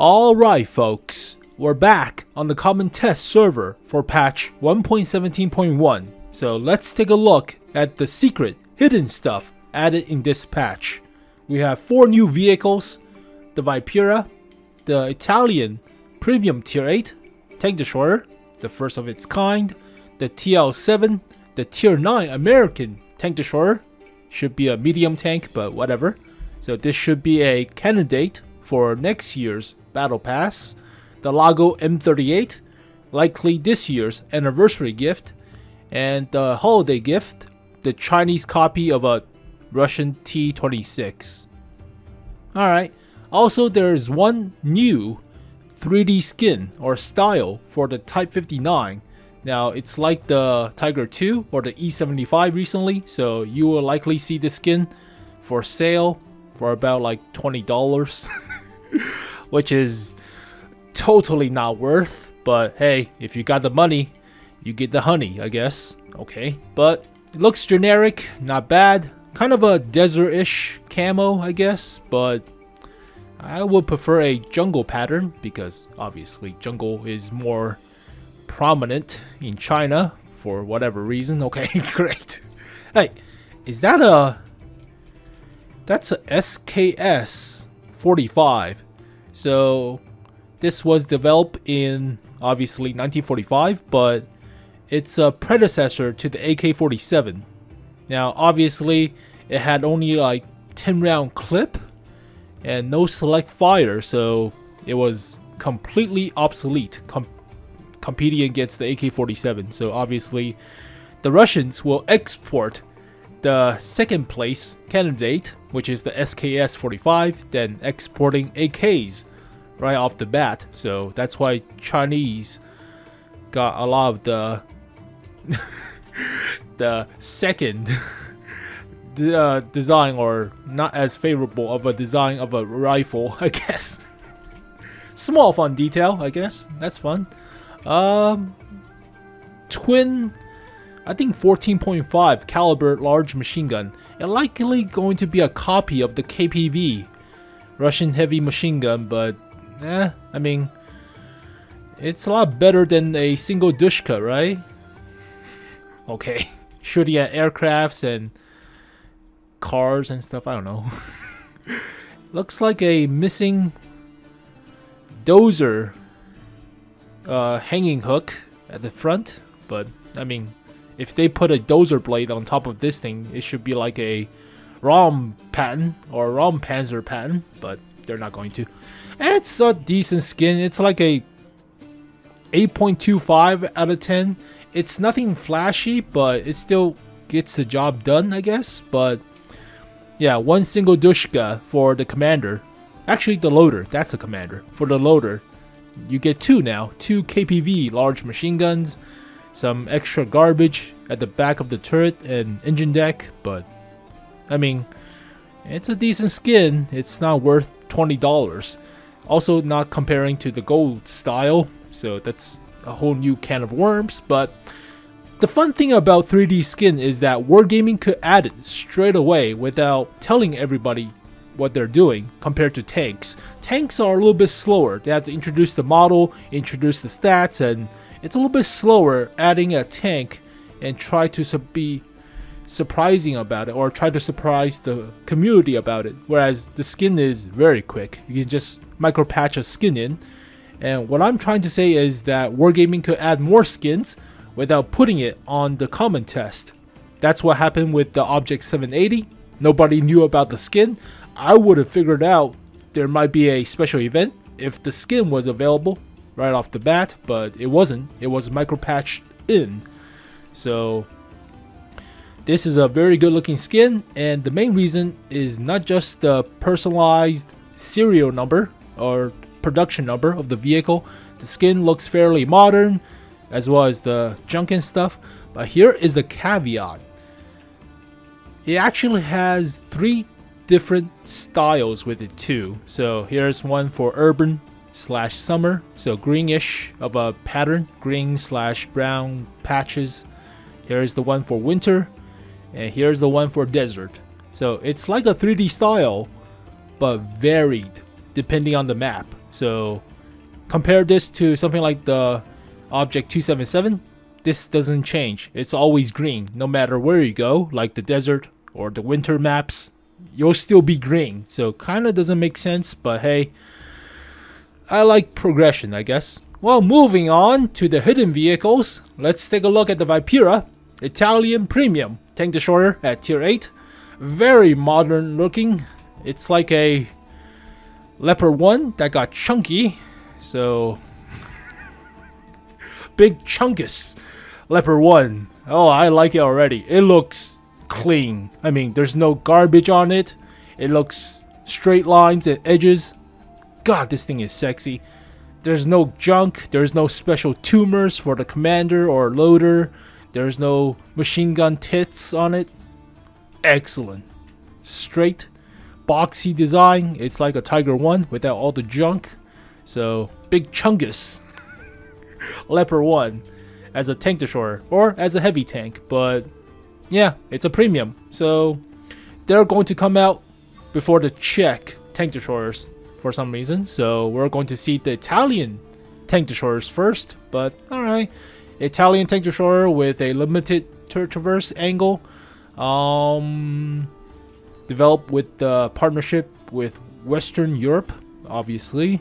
Alright folks, we're back on the common test server for patch 1.17.1. So let's take a look at the secret, hidden stuff added in this patch. We have 4 new vehicles: the Vipera, the Italian premium tier 8 tank destroyer, the first of its kind, the TL7, the tier 9 American tank destroyer, should be a medium tank but whatever. So this should be a candidate for next year's battle pass, the Lago M38, likely this year's anniversary gift, and the holiday gift, the Chinese copy of a Russian T-26. Alright, also there is one new 3D skin or style for the Type 59. Now it's like the Tiger 2 or the E75 recently, so you will likely see the skin for sale for about like $20. Which is totally not worth, but hey, if you got the money, you get the honey, I guess. Okay, but it looks generic, not bad. Kind of a desert-ish camo, I guess, but I would prefer a jungle pattern because obviously jungle is more prominent in China for whatever reason. Okay, great. Hey, is that that's a SKS 45. So this was developed in obviously 1945, but it's a predecessor to the AK-47. Now obviously it had only like 10 round clip and no select fire, so it was completely obsolete competing against the AK-47. So obviously the Russians will export the second place candidate, which is the SKS-45, then exporting AKs right off the bat. So that's why Chinese got a lot of the the second design, or not as favorable of a design of a rifle, I guess. Small fun detail, I guess. That's fun. Twin, I think 14.5 caliber large machine gun. It's likely going to be a copy of the KPV, Russian heavy machine gun, but I mean, it's a lot better than a single dushka, right? Okay, shooting at aircrafts and cars and stuff, I don't know. Looks like a missing dozer hanging hook at the front, but I mean, if they put a dozer blade on top of this thing, it should be like a ROM pattern or ROM Panzer pattern, but they're not going to. It's a decent skin. It's like a 8.25 out of 10. It's nothing flashy, but it still gets the job done, I guess. But yeah, one single dushka for the commander. Actually, the loader. That's the commander. For the loader, you get 2 now. 2 KPV large machine guns. Some extra garbage at the back of the turret and engine deck. But, I mean, it's a decent skin. It's not worth $20. Also not comparing to the gold style, so that's a whole new can of worms. But the fun thing about 3D skin is that Wargaming could add it straight away without telling everybody what they're doing compared to tanks. Tanks are a little bit slower. They have to introduce the model, introduce the stats, and it's a little bit slower adding a tank and try to be surprising about it, or try to surprise the community about it, whereas the skin is very quick. You can just micro patch a skin in, and what I'm trying to say is that Wargaming could add more skins without putting it on the common test. That's what happened with the Object 780. Nobody knew about the skin. I would have figured out there might be a special event if the skin was available right off the bat, but it wasn't. It was micro patched in. So this is a very good looking skin, and the main reason is not just the personalized serial number or production number of the vehicle. The skin looks fairly modern, as well as the junk and stuff, but here is the caveat. It actually has 3 different styles with it too. So here's one for urban / summer, so greenish of a pattern, green / brown patches. Here's the one for winter, and here's the one for desert. So it's like a 3D style, but varied depending on the map. So compare this to something like the Object 277. This doesn't change. It's always green, no matter where you go, like the desert or the winter maps. You'll still be green. So kind of doesn't make sense, but hey, I like progression, I guess. Well, moving on to the hidden vehicles, let's take a look at the Vipera, Italian Premium Tank Destroyer at Tier 8. Very modern looking. It's like a Leopard 1 that got chunky. So, big chunkus Leopard 1. Oh, I like it already. It looks clean. I mean, there's no garbage on it. It looks straight lines and edges. God, this thing is sexy. There's no junk. There's no special tumors for the commander or loader. There's no machine gun tits on it. Excellent. Straight, boxy design. It's like a Tiger 1 without all the junk. So, big chungus Leopard 1 as a tank destroyer or as a heavy tank. But yeah, it's a premium. So, they're going to come out before the Czech tank destroyers for some reason. So we're going to see the Italian tank destroyers first. But alright, Italian tank destroyer with a limited turret traverse angle. Developed with the partnership with Western Europe, obviously.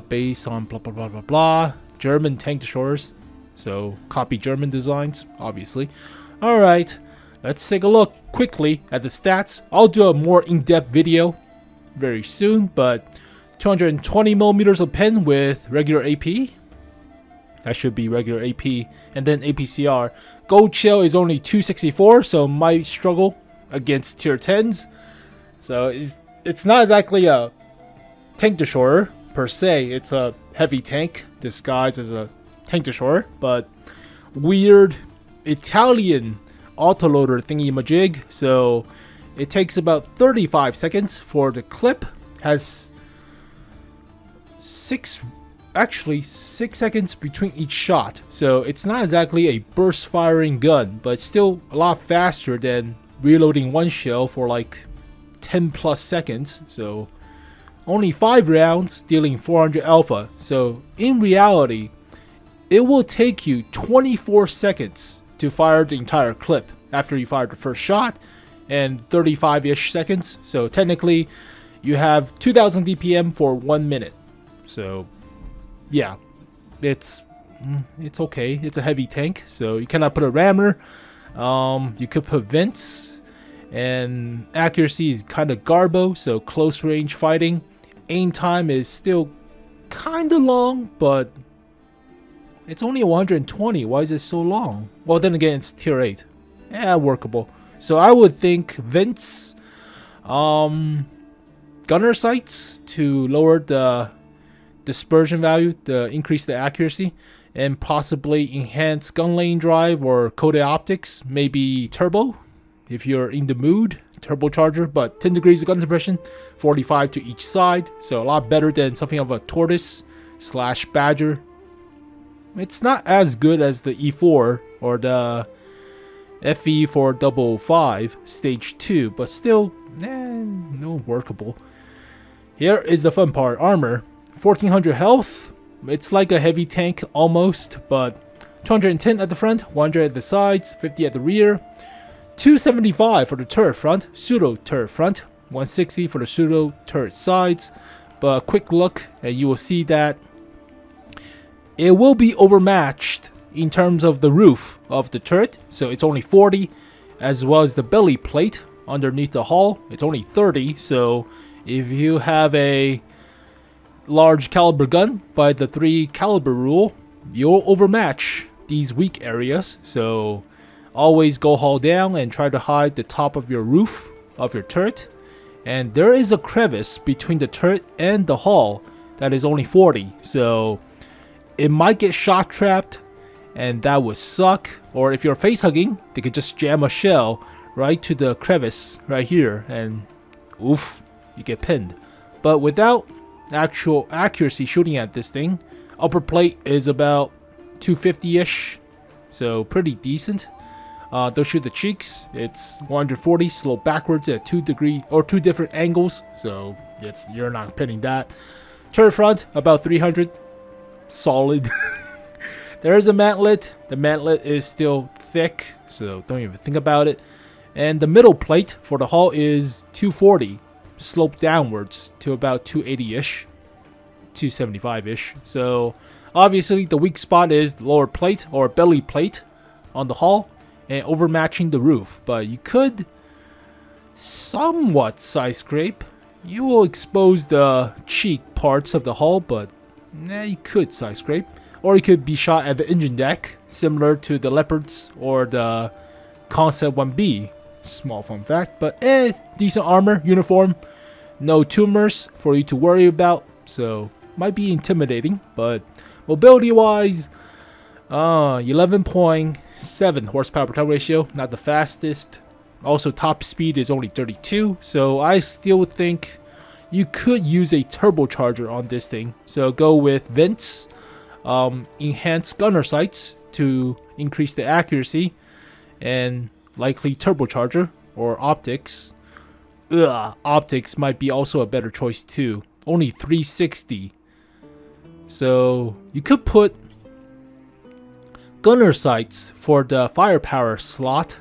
Based on blah blah blah blah blah. German tank destroyers. So copy German designs, obviously. Alright, let's take a look quickly at the stats. I'll do a more in-depth video very soon, but 220 millimeters of pen with regular AP. That should be regular AP, and then APCR. Gold shell is only 264, so might struggle against tier 10s. So it's not exactly a tank destroyer per se. It's a heavy tank disguised as a tank destroyer, but weird Italian autoloader thingy majig. So it takes about 35 seconds for the clip. Has 6 seconds between each shot. So it's not exactly a burst firing gun, but still a lot faster than reloading one shell for like 10 plus seconds. So only 5 rounds dealing 400 alpha. So in reality, it will take you 24 seconds to fire the entire clip after you fire the first shot, and 35-ish seconds. So technically you have 2000 DPM for 1 minute. So yeah, it's okay. It's a heavy tank, so you cannot put a rammer. You could put vents, and accuracy is kind of garbo, so close range fighting. Aim time is still kind of long, but it's only 120. Why is it so long? Well, then again, it's tier 8. Yeah, workable. So I would think vents, gunner sights to lower the dispersion value, to increase the accuracy, and possibly enhance gun lane drive or coded optics, maybe turbo if you're in the mood, turbocharger. But 10 degrees of gun suppression, 45 to each side, so a lot better than something of a tortoise / badger. It's not as good as the E4 or the FE455 stage 2, but still no, workable. Here is the fun part. Armor, 1400 health. It's like a heavy tank almost, but 210 at the front, 100 at the sides, 50 at the rear, 275 for the turret front, pseudo turret front, 160 for the pseudo turret sides. But a quick look and you will see that it will be overmatched in terms of the roof of the turret. So it's only 40, as well as the belly plate underneath the hull. It's only 30. So if you have a large caliber gun by the 3 caliber rule, you'll overmatch these weak areas. So always go hull down and try to hide the top of your roof of your turret. And there is a crevice between the turret and the hull that is only 40. So it might get shot trapped, and that would suck. Or if you're face hugging, they could just jam a shell right to the crevice right here, and oof, you get pinned. But without actual accuracy shooting at this thing, upper plate is about 250-ish, so pretty decent. They'll shoot the cheeks. It's 140, slope backwards at 2 different angles, so you're not pinning that. Turret front, about 300. Solid. There is a mantlet. The mantlet is still thick, so don't even think about it. And the middle plate for the hull is 240, sloped downwards to about 280-ish, 275-ish. So obviously the weak spot is the lower plate or belly plate on the hull and overmatching the roof. But you could somewhat side scrape. You will expose the cheek parts of the hull, but you could side scrape. Or it could be shot at the engine deck, similar to the Leopards or the Concept 1B. Small fun fact, but decent armor, uniform, no tumors for you to worry about, so might be intimidating. But mobility wise, 11.7 horsepower per ton ratio, not the fastest. Also top speed is only 32, so I still think you could use a turbocharger on this thing. So go with vents, enhanced gunner sights to increase the accuracy, and likely turbocharger or optics. Optics might be also a better choice too. Only 360. So you could put gunner sights for the firepower slot,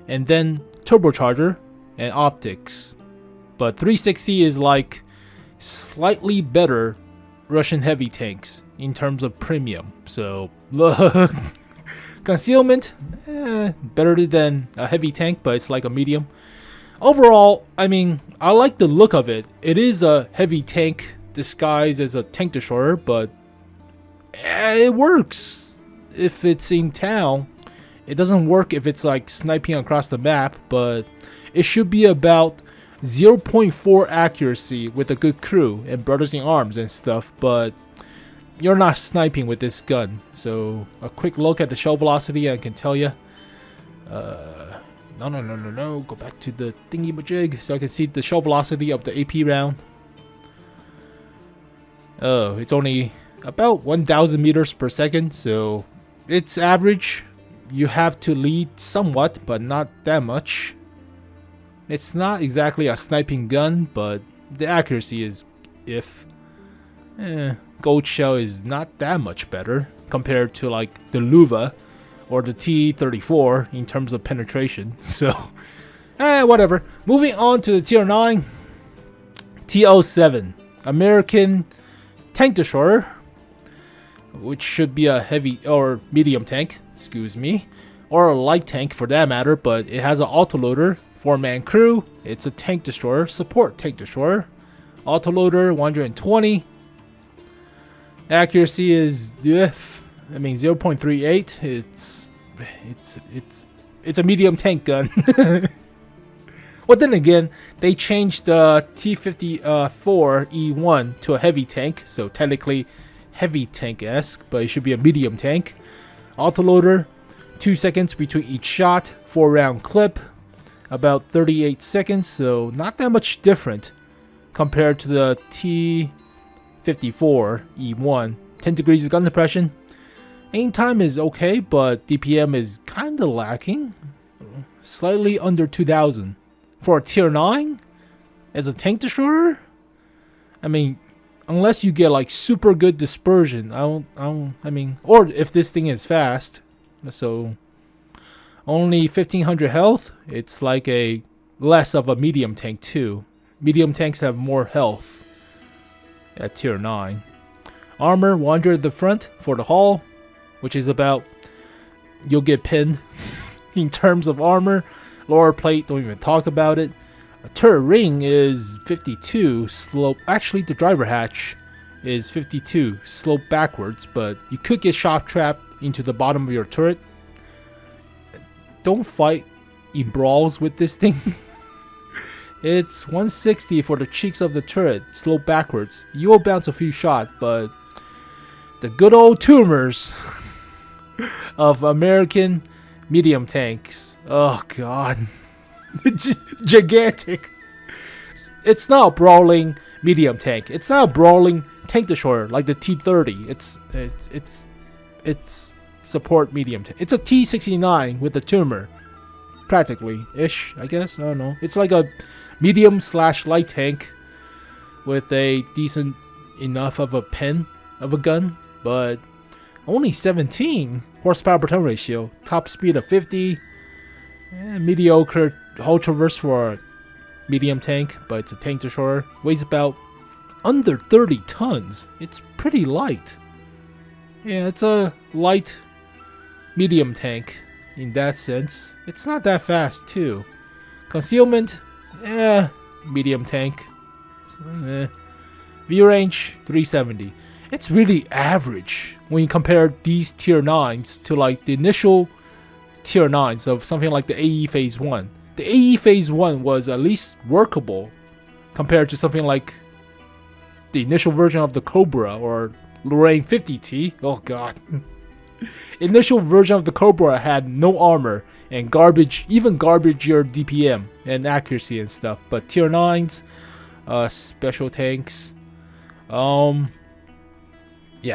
and then turbocharger and optics. But 360 is like slightly better Russian heavy tanks in terms of premium. So concealment, better than a heavy tank, but it's like a medium. Overall, I mean, I like the look of it. It is a heavy tank disguised as a tank destroyer, but it works if it's in town. It doesn't work if it's like sniping across the map, but it should be about 0.4 accuracy with a good crew and brothers in arms and stuff, but you're not sniping with this gun. So a quick look at the shell velocity, I can tell you. No. Go back to the thingy-majig so I can see the shell velocity of the AP round. Oh, it's only about 1,000 meters per second, so it's average. You have to lead somewhat, but not that much. It's not exactly a sniping gun, but the accuracy is if. Gold shell is not that much better compared to like the Luva or the T-34 in terms of penetration. So, whatever. Moving on to the Tier 9. T-07. American tank destroyer, which should be a heavy or medium tank, excuse me, or a light tank for that matter, but it has an autoloader, 4-man crew. It's a tank destroyer, support tank destroyer. Autoloader 120. Accuracy is 0.38. It's a medium tank gun. Well, then again, they changed the T-54 E1 to a heavy tank, so technically heavy tank-esque, but it should be a medium tank. Autoloader, 2 seconds between each shot, 4-round clip, about 38 seconds, so not that much different compared to the T-54 E1. 10 degrees of gun depression. Aim time is okay, but DPM is kind of lacking. Slightly under 2,000. For a Tier 9? As a tank destroyer? I mean, unless you get like super good dispersion, I mean, or if this thing is fast. So, only 1,500 health. It's like a less of a medium tank too. Medium tanks have more health at Tier 9. Armor 100 at the front for the hull, which is about, you'll get pinned in terms of armor. Lower plate, don't even talk about it. A turret ring is 52 slope. Actually, the driver hatch is 52 slope backwards, but you could get shock trapped into the bottom of your turret. Don't fight in brawls with this thing. It's 160 for the cheeks of the turret, slope backwards. You will bounce a few shots, but the good old tumors of American medium tanks. Oh god. Gigantic. It's not a brawling medium tank. It's not a brawling tank destroyer like the T-30. It's support medium tank. It's a T-69 with a tumor. Practically ish, I guess. I don't know. It's like a medium/light tank with a decent enough of a pen of a gun, but only 17 horsepower per ton ratio, top speed of 50, mediocre hull traverse for a medium tank, but it's a tank destroyer, weighs about under 30 tons. It's pretty light. Yeah, it's a light medium tank in that sense. It's not that fast too. Concealment, medium tank. View range 370. It's really average when you compare these tier 9s to like the initial tier 9s of something like the AE Phase 1. The AE Phase 1 was at least workable compared to something like the initial version of the Cobra or Lorraine 50T. Oh god. Initial version of the Cobra had no armor and garbage, even garbage-ier DPM and accuracy and stuff. But tier 9s, special tanks, yeah,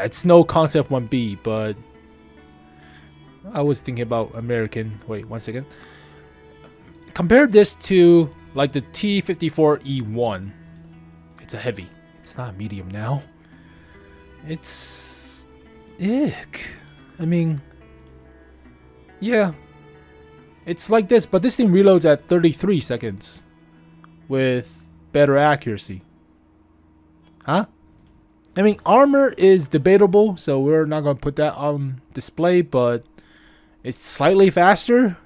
it's no Concept 1B, but I was thinking about American. Wait, 1 second. Compare this to like the T-54E1. It's a heavy. It's not a medium now. It's ick. I mean, yeah, it's like this, but this thing reloads at 33 seconds with better accuracy. Huh? I mean, armor is debatable, so we're not going to put that on display, but it's slightly faster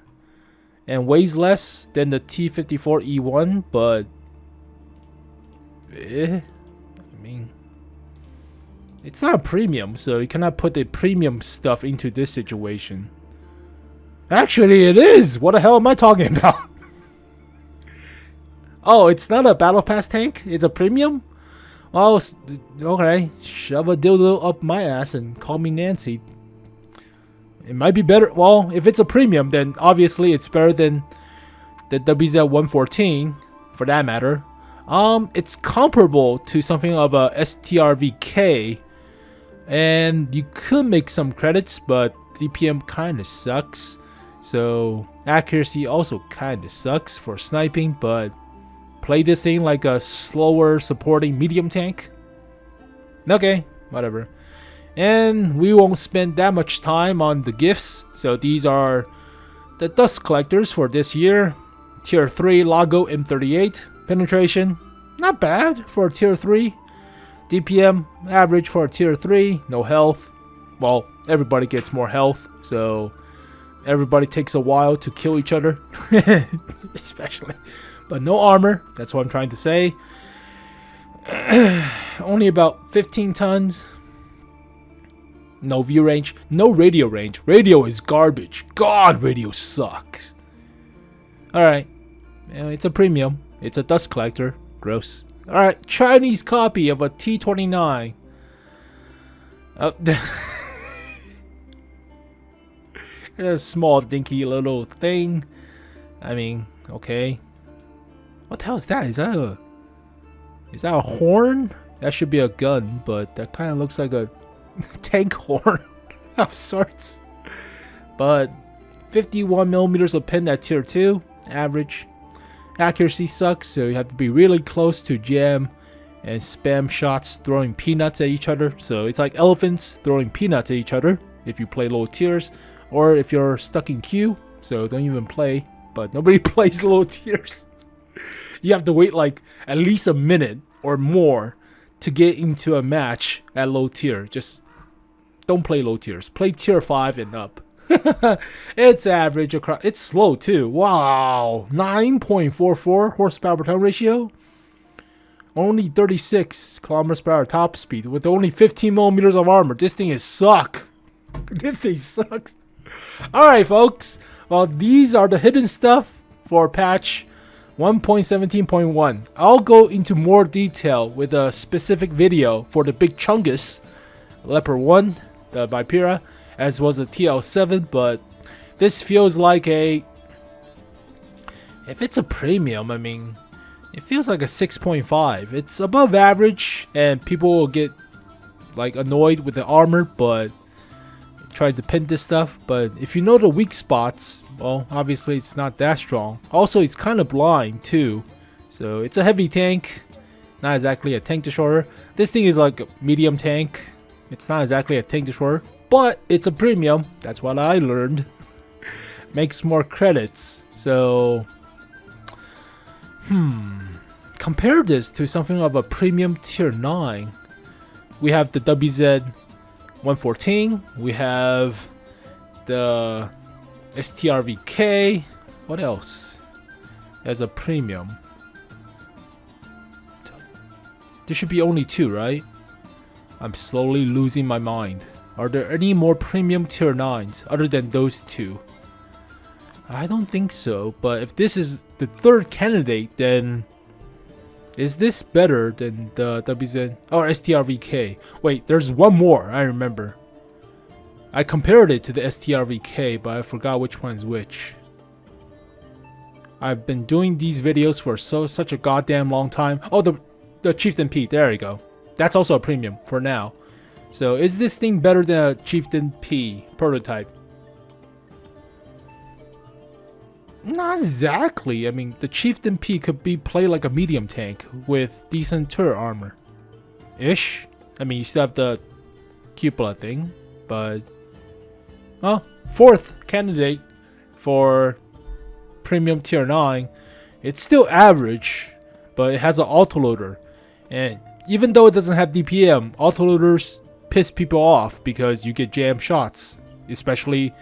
and weighs less than the T-54E1, but I mean, it's not a premium, so you cannot put the premium stuff into this situation. Actually, it is! What the hell am I talking about? Oh, it's not a battle pass tank? It's a premium? Oh, okay. Shove a dildo up my ass and call me Nancy. It might be better. Well, if it's a premium, then obviously it's better than the WZ-114, for that matter. It's comparable to something of a STRVK, and you could make some credits, but DPM kind of sucks. So accuracy also kind of sucks for sniping, but play this thing like a slower supporting medium tank. Okay, whatever. And we won't spend that much time on the gifts. So these are the dust collectors for this year. Tier 3 Lago M38 penetration, not bad for tier 3. DPM average for tier 3. No health. Well, everybody gets more health, so everybody takes a while to kill each other. Especially. But no armor, that's what I'm trying to say. Only about 15 tons. No view range. No radio range. Radio is garbage. God, radio sucks. Alright. It's a premium. It's a dust collector. Gross. Alright, Chinese copy of a T-29. A small dinky little thing. I mean, okay. What the hell is that? Is that a horn? That should be a gun, but that kind of looks like a tank horn of sorts. But 51 millimeters of pen at tier 2, average. Accuracy sucks, so you have to be really close to jam and spam shots throwing peanuts at each other. So it's like elephants throwing peanuts at each other if you play low tiers, or if you're stuck in queue, so don't even play. But nobody plays low tiers. You have to wait like at least a minute or more to get into a match at low tier. Just don't play low tiers. Play tier 5 and up. It's average across. It's slow too. Wow, 9.44 horsepower per ton ratio. Only 36 kilometers per hour top speed with only 15 millimeters of armor. This thing is suck. This thing sucks. All right, folks. Well, these are the hidden stuff for patch 1.17.1. I'll go into more detail with a specific video for the big chungus, Leopard 1, the Vipera, as well as the TL7, but this feels like a, if it's a premium, I mean, it feels like a 6.5. It's above average, and people will get like annoyed with the armor, but try to pin this stuff. But if you know the weak spots, well, obviously it's not that strong. Also, it's kind of blind too, so it's a heavy tank, Not exactly a tank destroyer. This thing is like a medium tank. It's not exactly a tank destroyer, but it's a premium. That's what I learned. Makes more credits. So, compare this to something of a premium tier 9. We have the WZ-114. We have the STRVK. What else? As a premium. There should be only 2, right? I'm slowly losing my mind. Are there any more premium tier 9s other than those 2? I don't think so, but if this is the 3rd candidate, then is this better than the WZ or STRVK? Wait, there's one more, I remember. I compared it to the STRVK, but I forgot which one's which. I've been doing these videos for such a goddamn long time. Oh, the Chieftain P, there you go. That's also a premium for now. So is this thing better than a Chieftain P prototype? Not exactly. I mean, the Chieftain P could be played like a medium tank with decent turret armor. Ish. I mean, you still have the cupola thing, but... well, 4th candidate for premium tier 9. It's still average, but it has an autoloader. And even though it doesn't have DPM, autoloaders piss people off because you get jam shots. Especially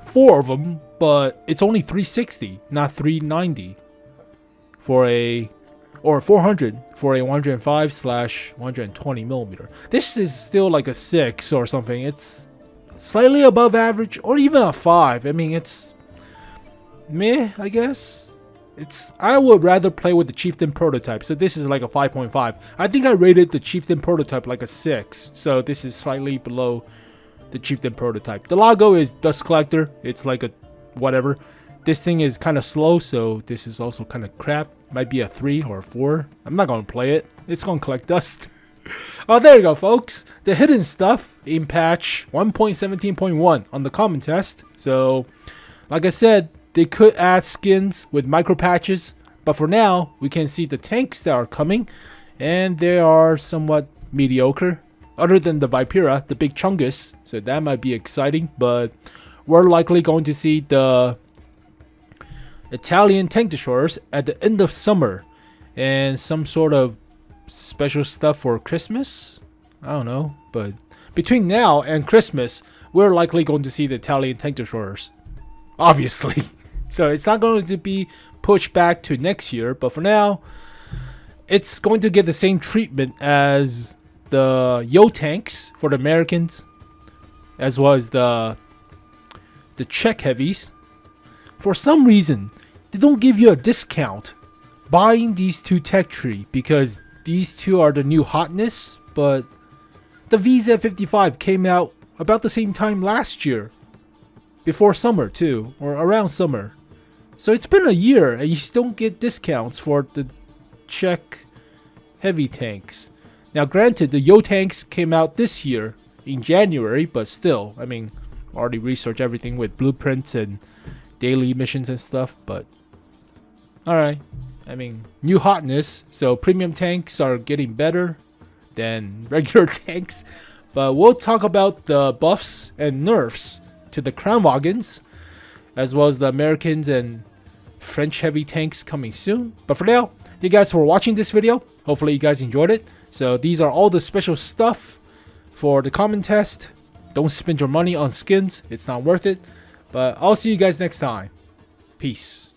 4 of them, but it's only 360, not 390 for a, or 400 for a 105/120 millimeter. This is still like a 6 or something. It's slightly above average, or even a 5. I mean, it's meh, I guess. I would rather play with the Chieftain prototype, so this is like a 5.5. I think I rated the Chieftain prototype like a 6, so this is slightly below the Chieftain prototype. The Lago is Dust Collector. It's like a whatever. This thing is kind of slow, so this is also kind of crap. Might be a 3 or a 4. I'm not going to play it. It's going to collect dust. Oh, there you go, folks. The hidden stuff in patch 1.17.1 on the common test. So, like I said, they could add skins with micro patches, but for now, we can see the tanks that are coming, and they are somewhat mediocre. Other than the Vipera, the big Chungus, so that might be exciting, but we're likely going to see the Italian tank destroyers at the end of summer, and some sort of special stuff for Christmas. I don't know, but between now and Christmas, we're likely going to see the Italian tank destroyers, obviously. So it's not going to be pushed back to next year, but for now, it's going to get the same treatment as the Yo tanks for the Americans, as well as the Czech heavies. For some reason, they don't give you a discount buying these 2 tech tree, because these 2 are the new hotness, but the VZ55 came out about the same time last year. Before summer too, or around summer. So it's been a year and you still don't get discounts for the Czech heavy tanks. Now granted, the Yo tanks came out this year in January, but still, I mean, already researched everything with blueprints and daily missions and stuff, but alright. I mean, new hotness, so premium tanks are getting better than regular tanks. But we'll talk about the buffs and nerfs to the Kranwagens, as well as the Americans and French heavy tanks coming soon. But for now, thank you guys for watching this video. Hopefully you guys enjoyed it. So these are all the special stuff for the common test. Don't spend your money on skins, it's not worth it. But I'll see you guys next time. Peace.